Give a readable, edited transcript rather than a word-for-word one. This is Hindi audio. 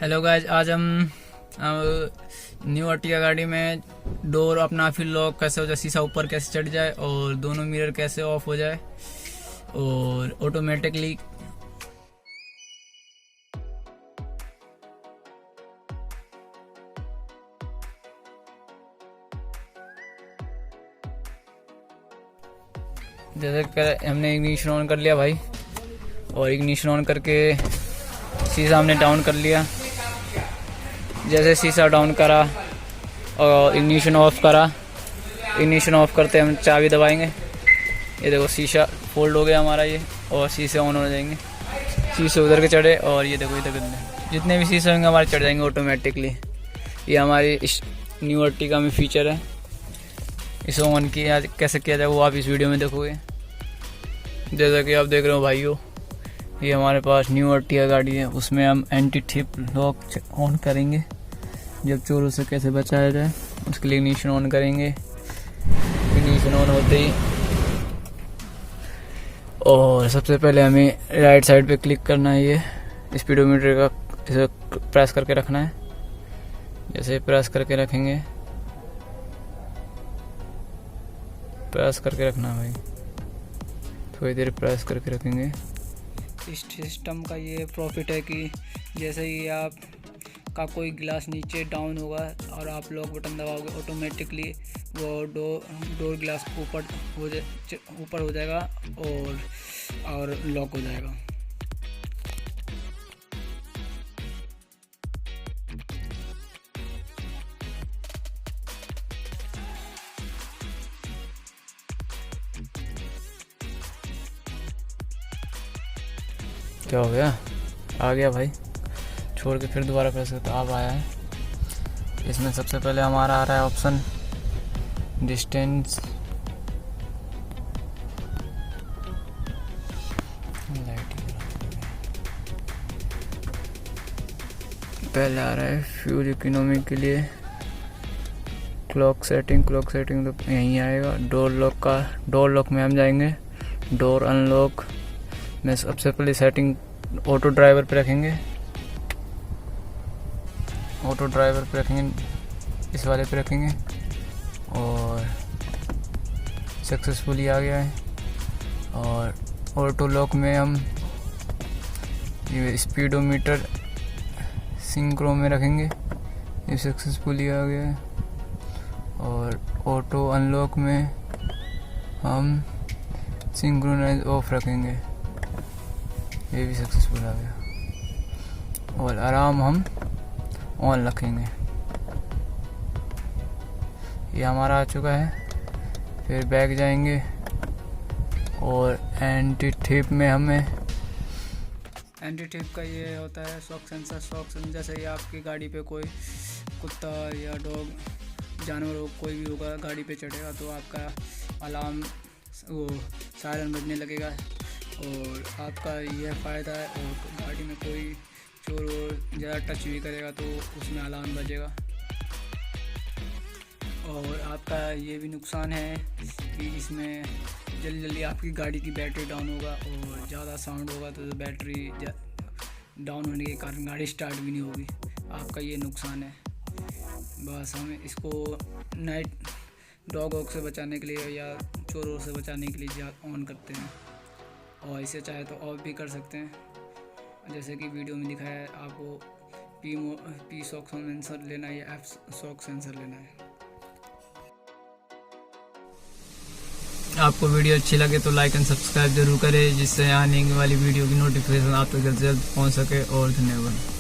हेलो गाइज, आज हम न्यू अर्टिगा गाड़ी में डोर अपना फिर लॉक कैसे हो जाए, शीशा ऊपर कैसे चढ़ जाए और दोनों मिरर कैसे ऑफ हो जाए और ऑटोमेटिकली जैसे कि हमने इग्निशन ऑन कर लिया भाई, और इग्निशन ऑन करके शीशा हमने डाउन कर लिया। जैसे शीशा डाउन करा और इग्निशन ऑफ करा, इग्निशन ऑफ करते हम चाबी दबाएंगे, ये देखो शीशा फोल्ड हो गया हमारा ये, और शीशे ऑन हो जाएंगे। शीशे उधर के चढ़े और ये देखो इधर जितने भी शीशे होंगे हमारे चढ़ जाएंगे ऑटोमेटिकली। ये हमारी इस न्यू अर्टिगा में फीचर है। इसे ऑन किया कैसे किया जाए वो आप इस वीडियो में देखोगे। जैसा कि आप देख रहे हो भाइयों, ये हमारे पास न्यू अर्टिगा गाड़ी है, उसमें हम एंटी थिप लॉक ऑन करेंगे। जब चोरों से कैसे बचाया जाए उसके लिए इग्निशन ऑन करेंगे। इग्निशन ऑन होते ही और सबसे पहले हमें राइट साइड पे क्लिक करना है, ये स्पीडोमीटर का इसे प्रेस करके रखना है। जैसे प्रेस करके रखेंगे, प्रेस करके रखना है भाई, थोड़ी देर प्रेस करके रखेंगे। इस सिस्टम का ये प्रॉफिट है कि जैसे ही आप का कोई गिलास नीचे डाउन होगा और आप लॉक बटन दबाओगे, ऑटोमेटिकली वो डोर गिलास ऊपर हो जाएगा और लॉक हो जाएगा। क्या हो गया? आ गया भाई, छोड़ के फिर दोबारा प्रेस करते, अब आया है। इसमें सबसे पहले हमारा आ रहा है ऑप्शन डिस्टेंस, पहले आ रहा है फ्यूल इकोनॉमी के लिए क्लॉक सेटिंग तो यहीं आएगा। डोर लॉक में हम जाएंगे, डोर अनलॉक में सबसे पहले सेटिंग ऑटो ड्राइवर पे रखेंगे, इस वाले पे रखेंगे और सक्सेसफुली आ गया है। और ऑटो लॉक में हम ये स्पीडोमीटर सिंक्रो में रखेंगे, ये सक्सेसफुली आ गया है। और ऑटो अनलॉक में हम सिंक्रोनाइज ऑफ रखेंगे, ये भी सक्सेसफुल आ गया। और अलार्म हम ऑन रखेंगे, ये हमारा आ चुका है। फिर बैक जाएंगे और एंटी थिप में हमें एंटी थिप का ये होता है शॉक सेंसर। जैसे ही आपकी गाड़ी पे कोई कुत्ता या डॉग जानवर हो, कोई भी होगा गाड़ी पे चढ़ेगा तो आपका अलार्म वो सायरन बजने लगेगा और आपका यह फ़ायदा है। और गाड़ी में कोई चोर और ज़्यादा टच भी करेगा तो उसमें अलार्म बजेगा। और आपका ये भी नुकसान है कि इसमें जल्दी आपकी गाड़ी की बैटरी डाउन होगा और ज़्यादा साउंड होगा तो बैटरी डाउन होने के कारण गाड़ी स्टार्ट भी नहीं होगी। आपका ये नुकसान है। बस हमें इसको नाइट डॉग वॉक से बचाने के लिए या चोरों से बचाने के लिए ऑन करते हैं, और इसे चाहे तो ऑफ भी कर सकते हैं। जैसे कि वीडियो में दिखाया है, आपको पी शॉक सेंसर लेना है या एफ शॉक सेंसर लेना है। आपको वीडियो अच्छी लगे तो लाइक एंड सब्सक्राइब जरूर करें, जिससे आने वाली वीडियो की नोटिफिकेशन आप तक जल्द से जल्द पहुंच सके। और धन्यवाद।